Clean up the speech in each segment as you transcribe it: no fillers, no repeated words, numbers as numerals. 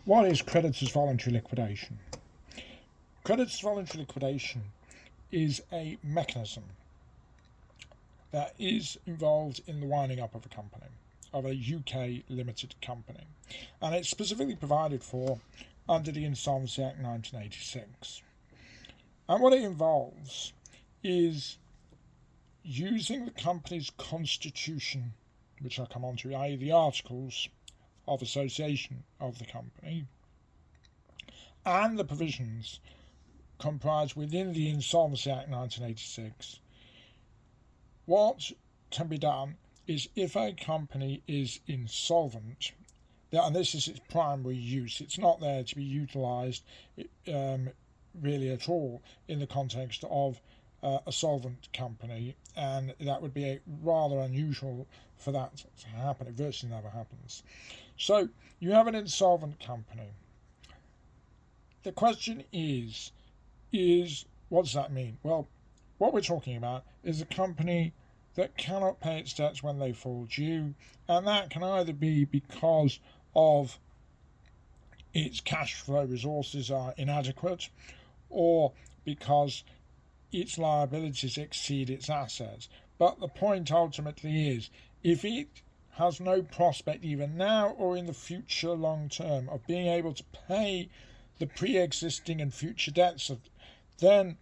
What is creditors voluntary liquidation? Creditors voluntary liquidation is a mechanism that is involved in the winding up of a company, of a UK limited company, and it's specifically provided for under the Insolvency Act 1986. And what it involves is using the company's constitution, which I'll come on to, i.e. the articles of association of the company, and the provisions comprised within the Insolvency Act 1986. What can be done is if a company is insolvent, and this is its primary use, it's not there to be utilised really at all in the context of a solvent company, and that would be rather unusual for that to happen. It virtually never happens. So you have an insolvent company. The question is what does that mean? Well, what we're talking about is a company that cannot pay its debts when they fall due, and that can either be because of its cash flow resources are inadequate, or because its liabilities exceed its assets. But the point ultimately is, if it has no prospect even now or in the future long term of being able to pay the pre-existing and future debts, then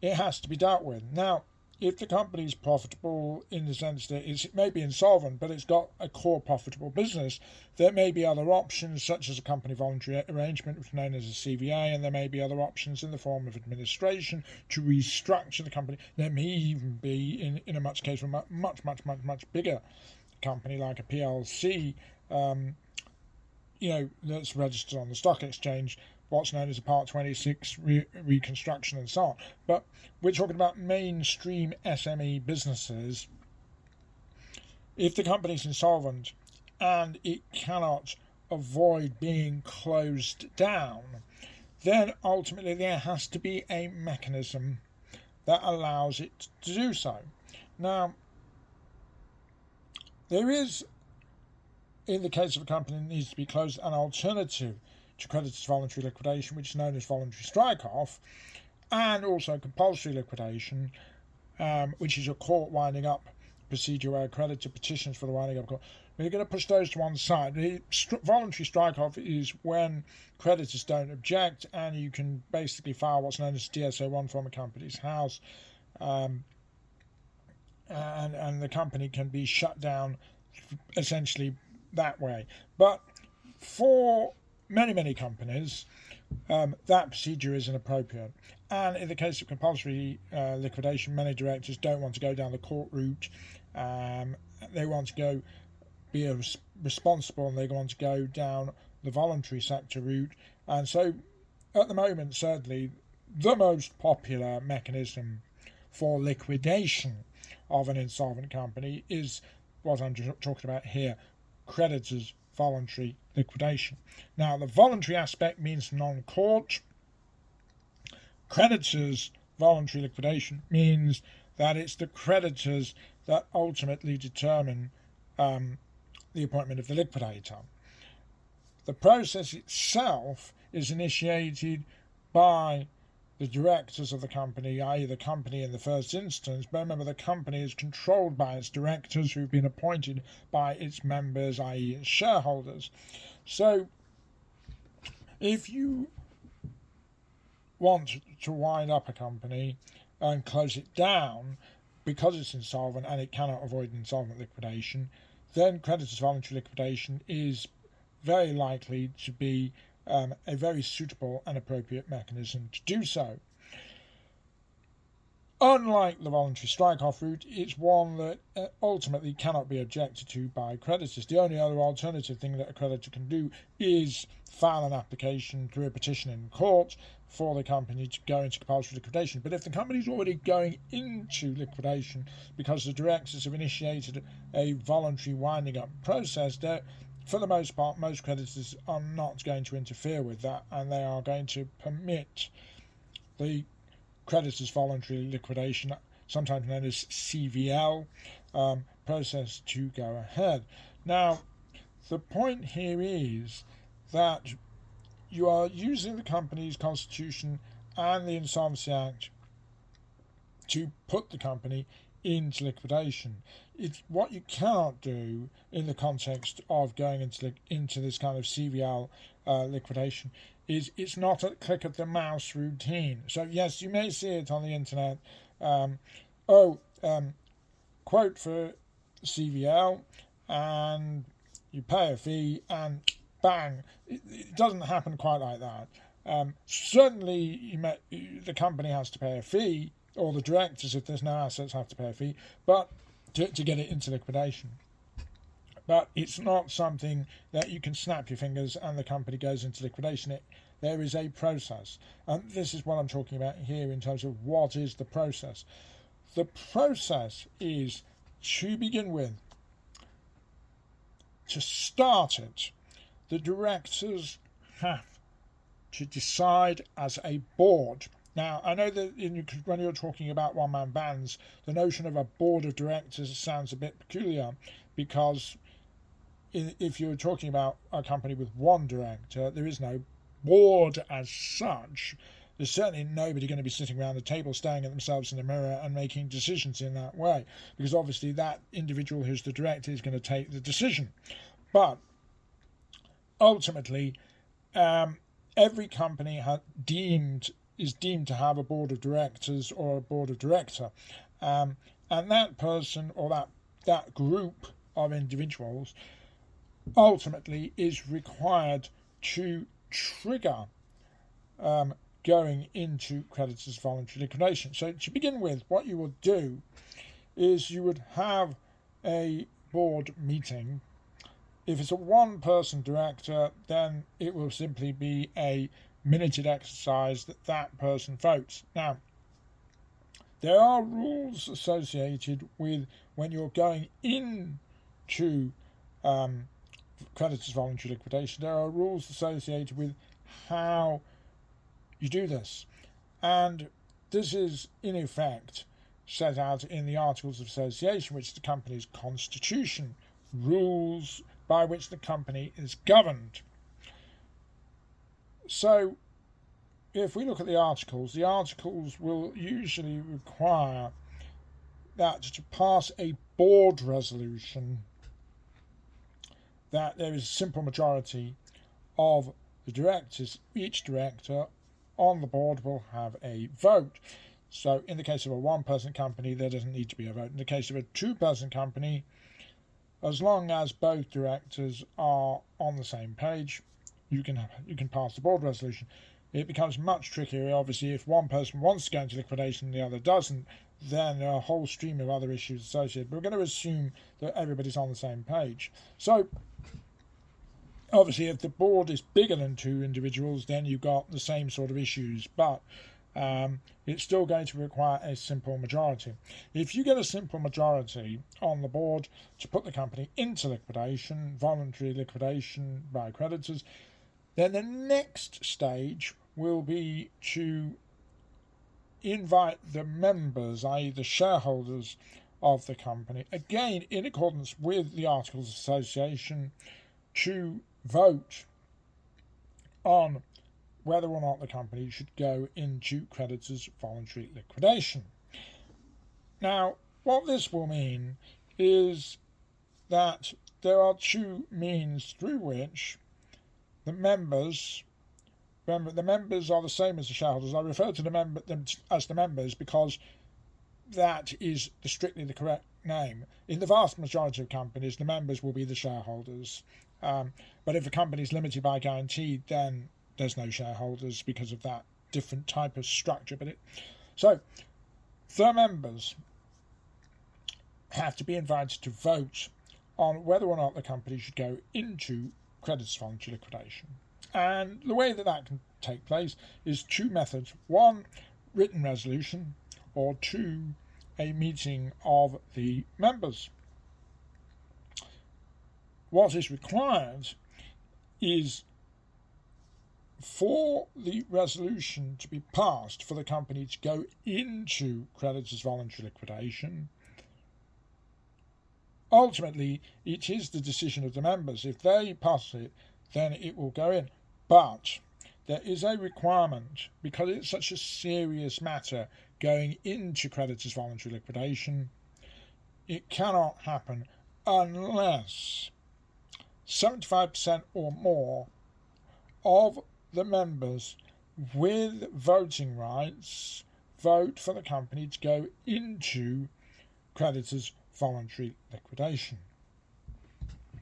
it has to be dealt with. Now, if the company is profitable in the sense that it may be insolvent, but it's got a core profitable business, there may be other options, such as a company voluntary arrangement, which is known as a CVA, and there may be other options in the form of administration to restructure the company. There may even be, in a much case, a much bigger company like a PLC, that's registered on the stock exchange, what's known as a Part 26 reconstruction and so on. But we're talking about mainstream SME businesses. If the company's insolvent and it cannot avoid being closed down, then ultimately there has to be a mechanism that allows it to do so. Now, there is, in the case of a company that needs to be closed, an alternative to creditors voluntary liquidation, which is known as voluntary strike-off, and also compulsory liquidation, which is a court winding up procedure where a creditor petitions for the winding up court. We're going to push those to one side. The voluntary strike-off is when creditors don't object, and you can basically file what's known as DSO1 from a company's house, and the company can be shut down essentially that way. But for many companies, that procedure is inappropriate. And in the case of compulsory liquidation, many directors don't want to go down the court route. They want to go be responsible, and they want to go down the voluntary sector route. And so, at the moment, certainly, the most popular mechanism for liquidation of an insolvent company is what I'm talking about here, creditors voluntary liquidation. Now, the voluntary aspect means non-court. Creditors voluntary liquidation means that it's the creditors that ultimately determine the appointment of the liquidator. The process itself is initiated by the directors of the company, i.e. the company in the first instance, but remember the company is controlled by its directors who've been appointed by its members, i.e. its shareholders. So if you want to wind up a company and close it down because it's insolvent and it cannot avoid insolvent liquidation, then creditors voluntary liquidation is very likely to be a very suitable and appropriate mechanism to do so. Unlike the voluntary strike-off route, it's one that ultimately cannot be objected to by creditors. The only other alternative thing that a creditor can do is file an application through a petition in court for the company to go into compulsory liquidation. But if the company is already going into liquidation because the directors have initiated a voluntary winding up process, for the most part, most creditors are not going to interfere with that, and they are going to permit the creditors voluntary liquidation, sometimes known as CVL, process to go ahead. Now, the point here is that you are using the company's constitution and the Insolvency Act to put the company into liquidation. It's what you cannot do in the context of going into this kind of CVL liquidation is it's not a click of the mouse routine. So yes, you may see it on the internet. Quote for CVL, and you pay a fee, and bang, it doesn't happen quite like that. Certainly, the company has to pay a fee, or the directors, if there's no assets, have to pay a fee, but to get it into liquidation. But it's not something that you can snap your fingers and the company goes into liquidation. There is a process, and this is what I'm talking about here in terms of what is the process. The process is, to begin with, to start it, the directors have to decide as a board. Now, I know that when you're talking about one-man bands, the notion of a board of directors sounds a bit peculiar, because if you're talking about a company with one director, there is no board as such. There's certainly nobody going to be sitting around the table staring at themselves in the mirror and making decisions in that way, because obviously that individual who's the director is going to take the decision. But ultimately, every company is deemed to have a board of directors or a board of director, and that person or that group of individuals ultimately is required to trigger going into creditors' voluntary liquidation. So to begin with, what you would do is you would have a board meeting. If it's a one-person director, then it will simply be a minuted exercise that person votes. Now, there are rules associated with when you're going into creditors' voluntary liquidation. There are rules associated with how you do this, and this is in effect set out in the Articles of Association, which is the company's constitution, rules by which the company is governed. So if we look at the articles will usually require that to pass a board resolution, that there is a simple majority of the directors. Each director on the board will have a vote. So in the case of a one-person company, there doesn't need to be a vote. In the case of a two-person company, as long as both directors are on the same page, you can pass the board resolution. It becomes much trickier, obviously, if one person wants to go into liquidation and the other doesn't, then there are a whole stream of other issues associated. But we're going to assume that everybody's on the same page. So obviously, if the board is bigger than two individuals, then you've got the same sort of issues, but it's still going to require a simple majority. If you get a simple majority on the board to put the company into liquidation, voluntary liquidation by creditors, then the next stage will be to invite the members, i.e. the shareholders of the company, again in accordance with the Articles of Association, to vote on whether or not the company should go into creditors' voluntary liquidation. Now, what this will mean is that there are two means through which the members are the same as the shareholders. I refer to them as the members because that is strictly the correct name. In the vast majority of companies, the members will be the shareholders. But if a company is limited by guarantee, then there's no shareholders because of that different type of structure. So the members have to be invited to vote on whether or not the company should go into creditors' voluntary liquidation. And the way that can take place is two methods. One, written resolution, or two, a meeting of the members. What is required is for the resolution to be passed for the company to go into creditors' voluntary liquidation. Ultimately, it is the decision of the members. If they pass it, then it will go in. But there is a requirement, because it's such a serious matter going into creditors voluntary liquidation. It cannot happen unless 75% or more of the members with voting rights vote for the company to go into creditors voluntary liquidation.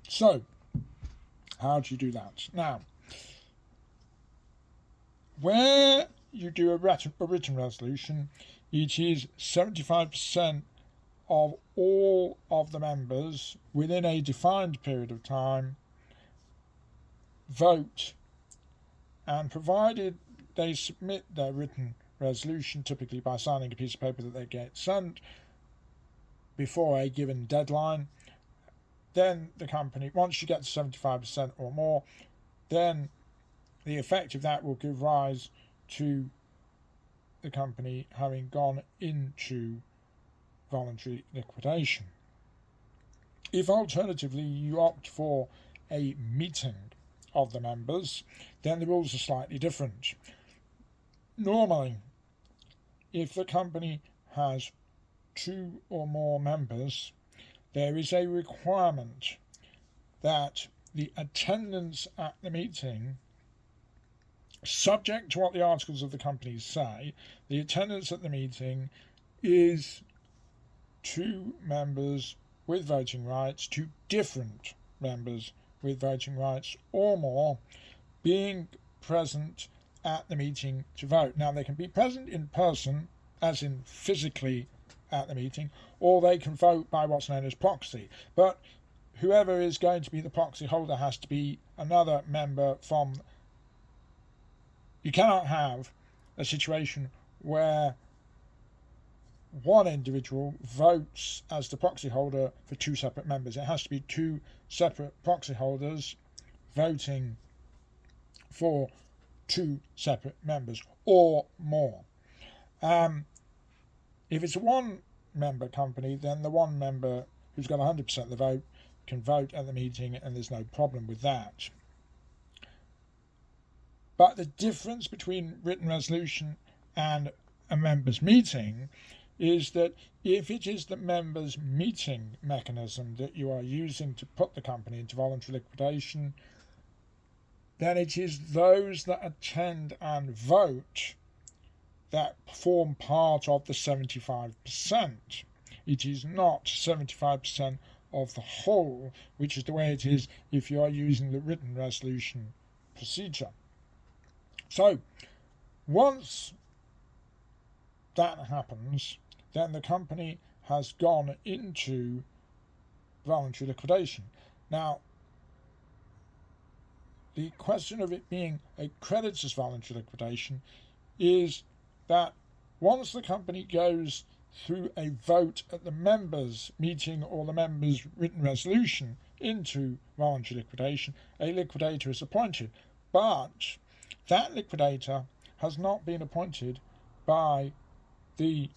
So, how do you do that? Now, where you do a written resolution, it is 75% of all of the members within a defined period of time vote, and provided they submit their written resolution, typically by signing a piece of paper that they get sent before a given deadline, then the company, once you get to 75% or more, then the effect of that will give rise to the company having gone into voluntary liquidation. If alternatively you opt for a meeting of the members, then the rules are slightly different. Normally, if the company has 2 or more members, there is a requirement that the attendance at the meeting, subject to what the articles of the company say, the attendance at the meeting is 2 members with voting rights, 2 different members with voting rights or more, being present at the meeting to vote. Now, they can be present in person, as in physically at the meeting, or they can vote by what's known as proxy. But whoever is going to be the proxy holder has to be another member from. You cannot have a situation where one individual votes as the proxy holder for 2 separate members. It has to be 2 separate proxy holders voting for 2 separate members or more. If it's a 1-member company, then the 1 member who's got 100% of the vote can vote at the meeting, and there's no problem with that. But the difference between written resolution and a members' meeting is that if it is the members' meeting mechanism that you are using to put the company into voluntary liquidation, then it is those that attend and vote that form part of the 75%. It is not 75% of the whole, which is the way it is if you are using the written resolution procedure. So, once that happens, then the company has gone into voluntary liquidation. Now, the question of it being a creditors voluntary liquidation is that once the company goes through a vote at the members' meeting or the members' written resolution into voluntary liquidation, a liquidator is appointed. But that liquidator has not been appointed by the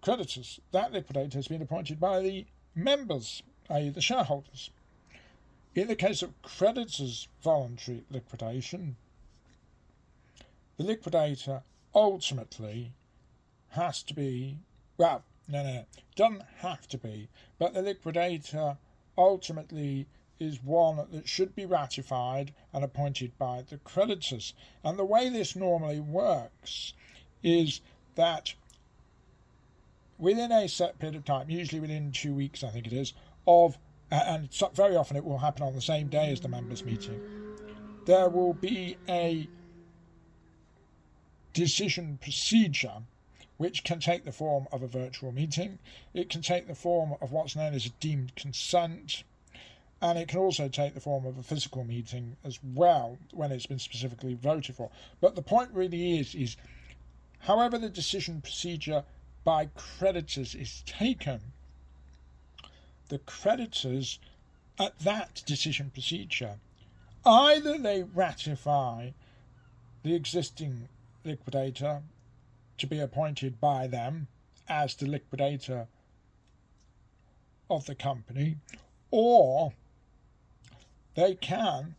creditors. That liquidator has been appointed by the members, i.e. the shareholders. In the case of creditors' voluntary liquidation, the liquidator ultimately has to be, doesn't have to be, but the liquidator ultimately is one that should be ratified and appointed by the creditors. And the way this normally works is that within a set period of time, usually within 2 weeks, I think it is, and very often it will happen on the same day as the members' meeting, there will be a decision procedure which can take the form of a virtual meeting. It can take the form of what's known as a deemed consent, and it can also take the form of a physical meeting as well when it's been specifically voted for. But the point really is however the decision procedure by creditors is taken, the creditors at that decision procedure, either they ratify the existing liquidator to be appointed by them as the liquidator of the company, or they can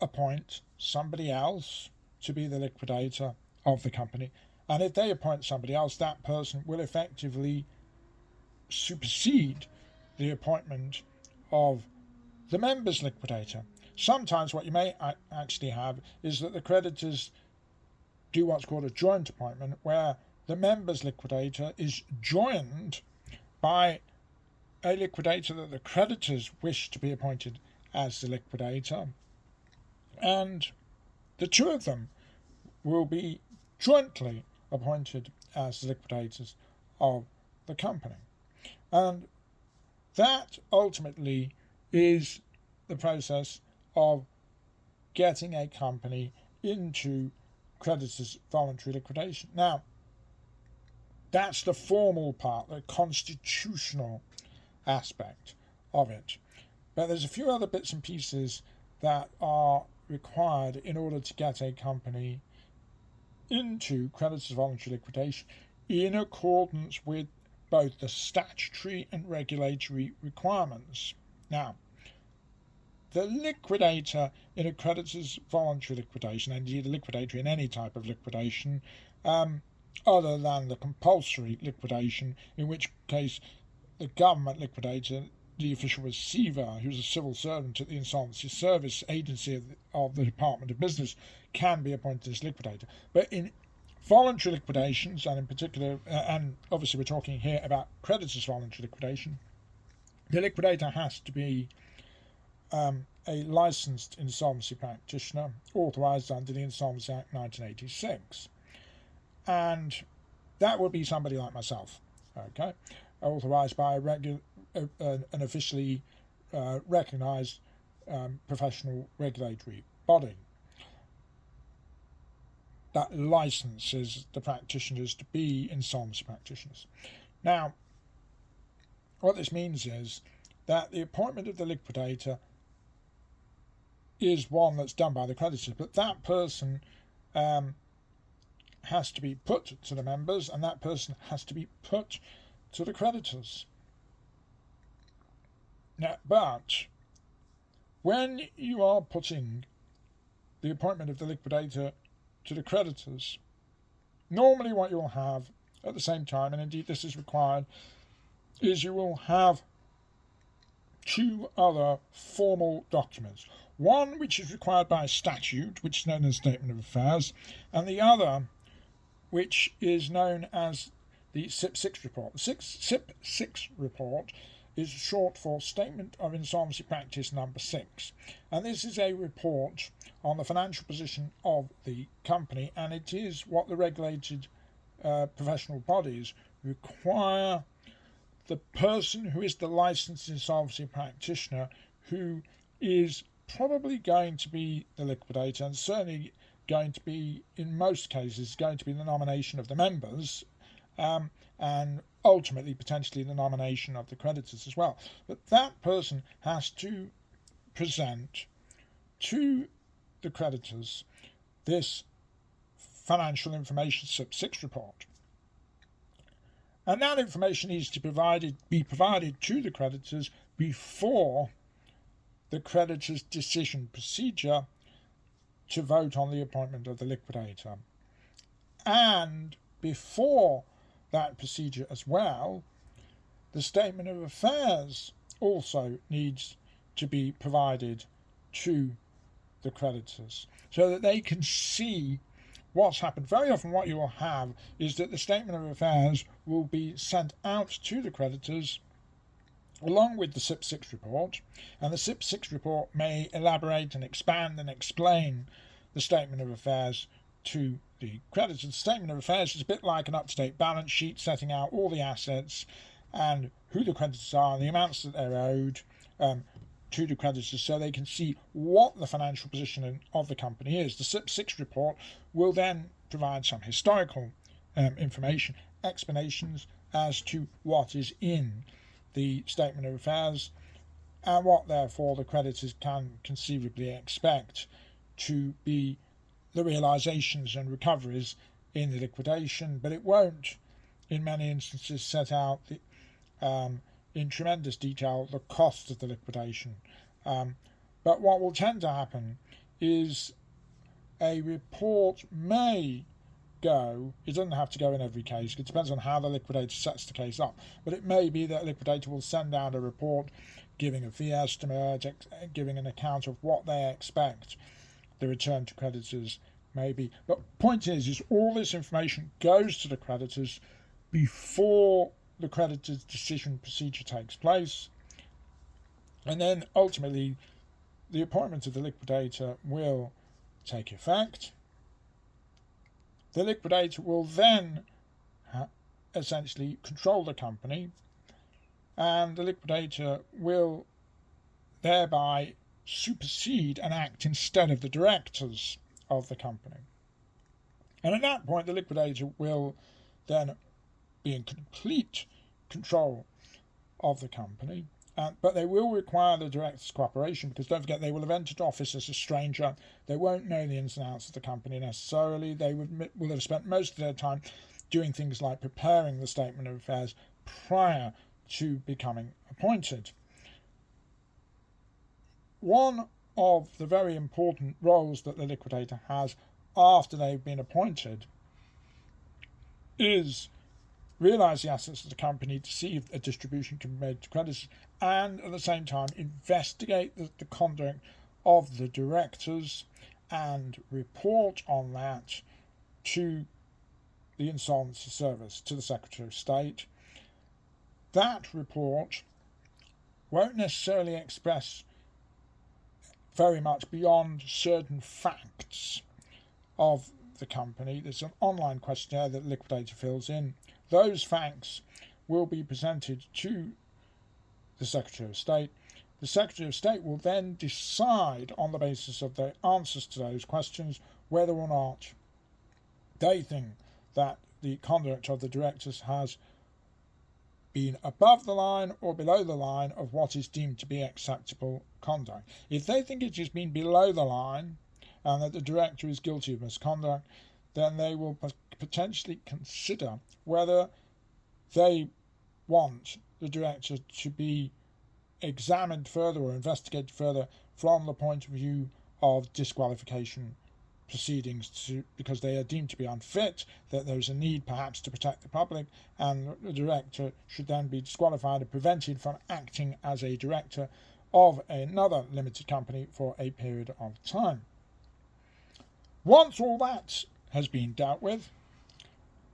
appoint somebody else to be the liquidator of the company. And if they appoint somebody else, that person will effectively supersede the appointment of the members liquidator. Sometimes what you may actually have is that the creditors do what's called a joint appointment, where the members liquidator is joined by a liquidator that the creditors wish to be appointed as the liquidator, and the two of them will be jointly appointed as the liquidators of the company. And that ultimately is the process of getting a company into creditors voluntary liquidation. Now, that's the formal part, the constitutional aspect of it. But there's a few other bits and pieces that are required in order to get a company into creditors voluntary liquidation in accordance with both the statutory and regulatory requirements. Now, the liquidator in a creditors voluntary liquidation, and indeed a liquidator in any type of liquidation, other than the compulsory liquidation, in which case the government liquidator, the official receiver, who's a civil servant at the Insolvency Service Agency of the Department of Business, can be appointed as liquidator. But in voluntary liquidations, and in particular, and obviously we're talking here about creditors voluntary liquidation, the liquidator has to be a licensed insolvency practitioner authorised under the Insolvency Act 1986. And that would be somebody like myself, okay, authorised by an officially recognised professional regulatory body that licenses the practitioners to be insolvency practitioners. Now, what this means is that the appointment of the liquidator is one that's done by the creditors, but that person has to be put to the members, and that person has to be put to the creditors. Now, but when you are putting the appointment of the liquidator to the creditors, normally what you'll have at the same time, and indeed this is required, is you will have two other formal documents. One which is required by statute, which is known as Statement of Affairs, and the other which is known as the SIP6 report. The SIP6 report is short for Statement of Insolvency Practice number 6. And this is a report on the financial position of the company, and it is what the regulated professional bodies require the person who is the licensed insolvency practitioner, who is probably going to be the liquidator, and certainly going to be, in most cases, going to be the nomination of the members, and ultimately potentially the nomination of the creditors as well. But that person has to present to the creditors this financial information SIP6 report. And that information needs to be provided to the creditors before the creditor's decision procedure to vote on the appointment of the liquidator. And before that procedure as well, the Statement of Affairs also needs to be provided to the creditors so that they can see what's happened. Very often what you will have is that the Statement of Affairs will be sent out to the creditors along with the SIP6 report, and the SIP6 report may elaborate and expand and explain the Statement of Affairs to the creditors. The Statement of Affairs is a bit like an up-to-date balance sheet setting out all the assets and who the creditors are and the amounts that they're owed to the creditors, so they can see what the financial position of the company is. The SIP6 report will then provide some historical information, explanations as to what is in the Statement of Affairs and what therefore the creditors can conceivably expect to be the realisations and recoveries in the liquidation, but it won't in many instances set out in tremendous detail the cost of the liquidation. But what will tend to happen is a report may go, it doesn't have to go in every case, it depends on how the liquidator sets the case up, but it may be that a liquidator will send out a report giving a fee estimate, giving an account of what they expect the return to creditors may be. But point is all this information goes to the creditors before the creditor's decision procedure takes place, and then ultimately the appointment of the liquidator will take effect. The liquidator will then essentially control the company, and the liquidator will thereby supersede and act instead of the directors of the company. And at that point, the liquidator will then be in complete control of the company, but they will require the directors' cooperation, because don't forget, they will have entered office as a stranger. They won't know the ins and outs of the company necessarily. They will have spent most of their time doing things like preparing the statement of affairs prior to becoming appointed. One of the very important roles that the liquidator has after they've been appointed is realise the assets of the company to see if a distribution can be made to creditors, and at the same time investigate the conduct of the directors and report on that to the Insolvency Service, to the Secretary of State. That report won't necessarily express very much beyond certain facts of the company. There's an online questionnaire that the liquidator fills in. Those facts will be presented to the Secretary of State. The Secretary of State will then decide, on the basis of the answers to those questions, whether or not they think that the conduct of the directors has been above the line or below the line of what is deemed to be acceptable conduct. If they think it has been below the line and that the director is guilty of misconduct, then they will potentially consider whether they want the director to be examined further or investigated further from the point of view of disqualification proceedings, because they are deemed to be unfit, that there is a need perhaps to protect the public, and the director should then be disqualified and prevented from acting as a director of another limited company for a period of time. Once all that has been dealt with,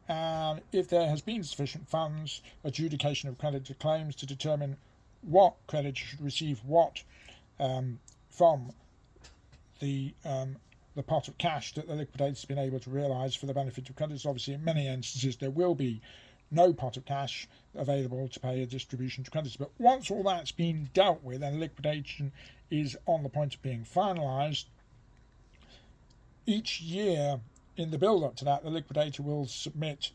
and if there has been sufficient funds, adjudication of creditor claims to determine what creditor should receive what from the pot of cash that the liquidator has been able to realise for the benefit of creditors. Obviously, in many instances, there will be no pot of cash available to pay a distribution to creditors. But once all that's been dealt with and liquidation is on the point of being finalised, each year in the build-up to that, the liquidator will submit,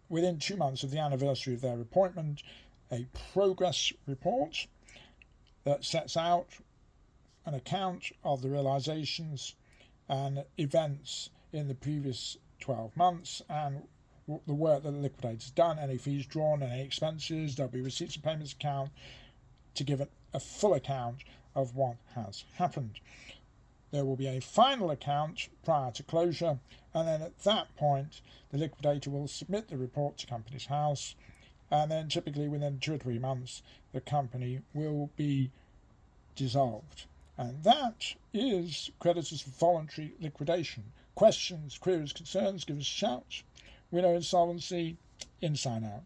within 2 months of the anniversary of their appointment, a progress report that sets out an account of the realisations and events in the previous 12 months and the work that the liquidator's done, any fees drawn, any expenses. There'll be receipts and payments account to give a full account of what has happened. There will be a final account prior to closure, and then at that point the liquidator will submit the report to Companies House, and then typically within 2 or 3 months the company will be dissolved. And that is Creditors Voluntary Liquidation. Questions, queries, concerns, give us a shout. We know insolvency inside out.